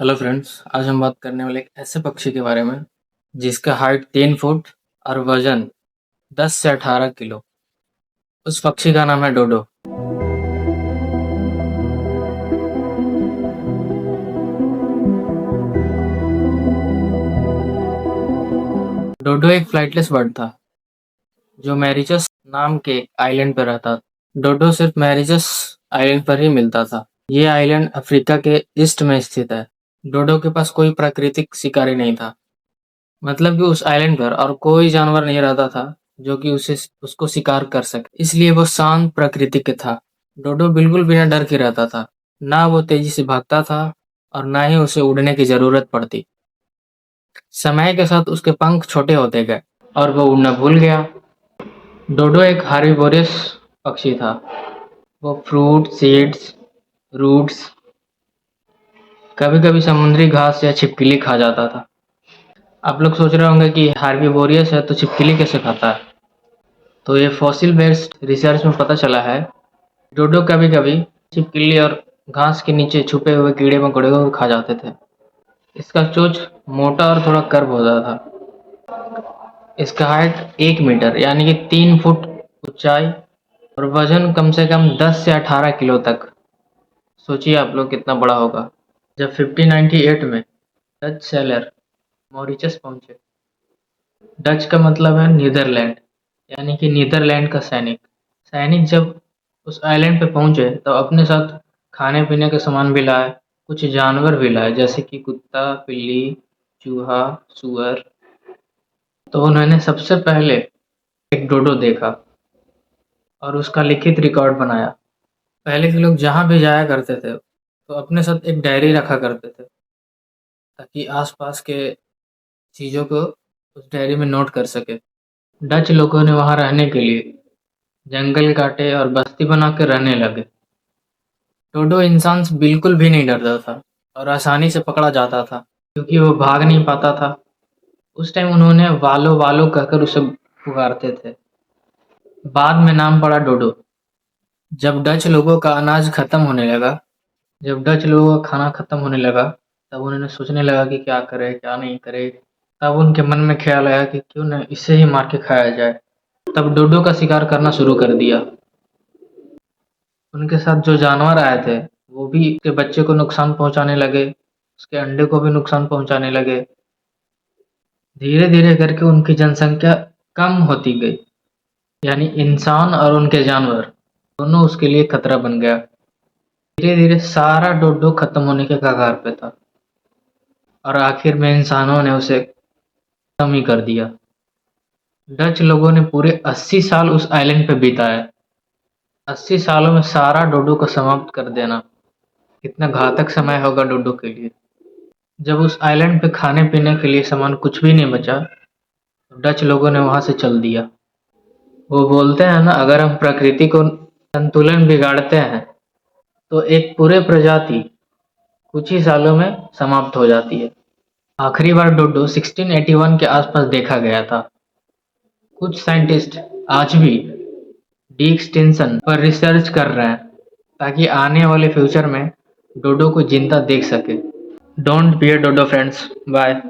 Hello friends, आज हम बात करने वाले एक ऐसे पक्षी के बारे में जिसका हाइट 3 फुट और वजन 10 से 18 किलो। उस पक्षी का नाम है डोडो। डोडो एक फ्लाइटलेस बर्ड था जो मैरिचस नाम के आइलैंड पर रहता। डोडो सिर्फ मैरिचस आइलैंड पर ही मिलता था। ये आइलैंड अफ्रीका के ईस्ट में स्थित है। डोडो के पास कोई प्राकृतिक शिकारी नहीं था, मतलब कि उस आइलैंड पर और कोई जानवर नहीं रहता था जो कि उसे उसको शिकार कर सके। इसलिए वो शांत प्रकृति के था। डोडो बिल्कुल बिना डर के रहता था। ना वो तेजी से भागता था और ना ही उसे उड़ने की जरूरत पड़ती। समय के साथ उसके पंख छोटे होते गए और वो उड़ना भूल गया। डोडो एक हार्बिवोरस पक्षी था। वो फ्रूट, सीड्स, रूट्स, कभी-कभी समुद्री घास या छिपकली खा जाता था। आप लोग सोच रहे होंगे कि हार्बिवोरस है तो छिपकली कैसे खाता है? तो ये फॉसिल बेस्ड रिसर्च में पता चला है, डोडो कभी-कभी छिपकली और घास के नीचे छुपे हुए कीड़े मकोड़े को खा जाते थे। इसका चोंच मोटा और थोड़ा कर्व होता था। इसका हाइट 1 मीटर यानी कि 3 फुट ऊंचाई और वजन कम से कम 10 से 18 किलो तक। सोचिए आप लोग कितना बड़ा होगा। जब 1598 में डच सेलर मॉरिशस पहुंचे। डच का मतलब है नीदरलैंड, यानी कि नीदरलैंड का सैनिक। सैनिक जब उस आइलैंड पे पहुंचे तो अपने साथ खाने पीने के सामान भी लाए, कुछ जानवर भी लाए जैसे कि कुत्ता, बिल्ली, चूहा, सुअर। तो उन्होंने सबसे पहले एक डोडो देखा और उसका लिखित रिकॉर्ड बनाया। पहले के लोग जहाँ भी जाया करते थे तो अपने साथ एक डायरी रखा करते थे ताकि आसपास के चीज़ों को उस डायरी में नोट कर सके। डच लोगों ने वहाँ रहने के लिए जंगल काटे और बस्ती बना के रहने लगे। डोडो इंसान से बिल्कुल भी नहीं डरता था और आसानी से पकड़ा जाता था क्योंकि वो भाग नहीं पाता था। उस टाइम उन्होंने वालो वालो कहकर उसे पुकारते थे। बाद में नाम पड़ा डोडो। जब डच लोगों का अनाज खत्म होने लगा, जब डच लोगों का खाना खत्म होने लगा, तब उन्होंने सोचने लगा कि क्या करे क्या नहीं करे। तब उनके मन में ख्याल आया कि क्यों न इसे ही मार के खाया जाए। तब डोडो का शिकार करना शुरू कर दिया। उनके साथ जो जानवर आए थे वो भी उसके बच्चे को नुकसान पहुंचाने लगे, उसके अंडे को भी नुकसान पहुंचाने लगे। धीरे धीरे करके उनकी जनसंख्या कम होती गई, यानी इंसान और उनके जानवर दोनों उसके लिए खतरा बन गया। धीरे धीरे सारा डोडो खत्म होने के कगार पे था और आखिर में इंसानों ने उसे खत्म ही कर दिया। डच लोगों ने पूरे 80 साल उस आइलैंड पे बिताए। 80 सालों में सारा डोडो को समाप्त कर देना कितना घातक समय होगा डोडो के लिए। जब उस आइलैंड पे खाने पीने के लिए सामान कुछ भी नहीं बचा तो डच लोगों ने वहां से चल दिया। वो बोलते हैं ना, अगर हम प्रकृति को संतुलन बिगाड़ते हैं तो एक पूरे प्रजाति कुछ ही सालों में समाप्त हो जाती है। आखिरी बार डोडो 1681 के आसपास देखा गया था। कुछ साइंटिस्ट आज भी डी एक्सटेंशन पर रिसर्च कर रहे हैं ताकि आने वाले फ्यूचर में डोडो को जिंदा देख सके। Don't bear dodo friends. Bye.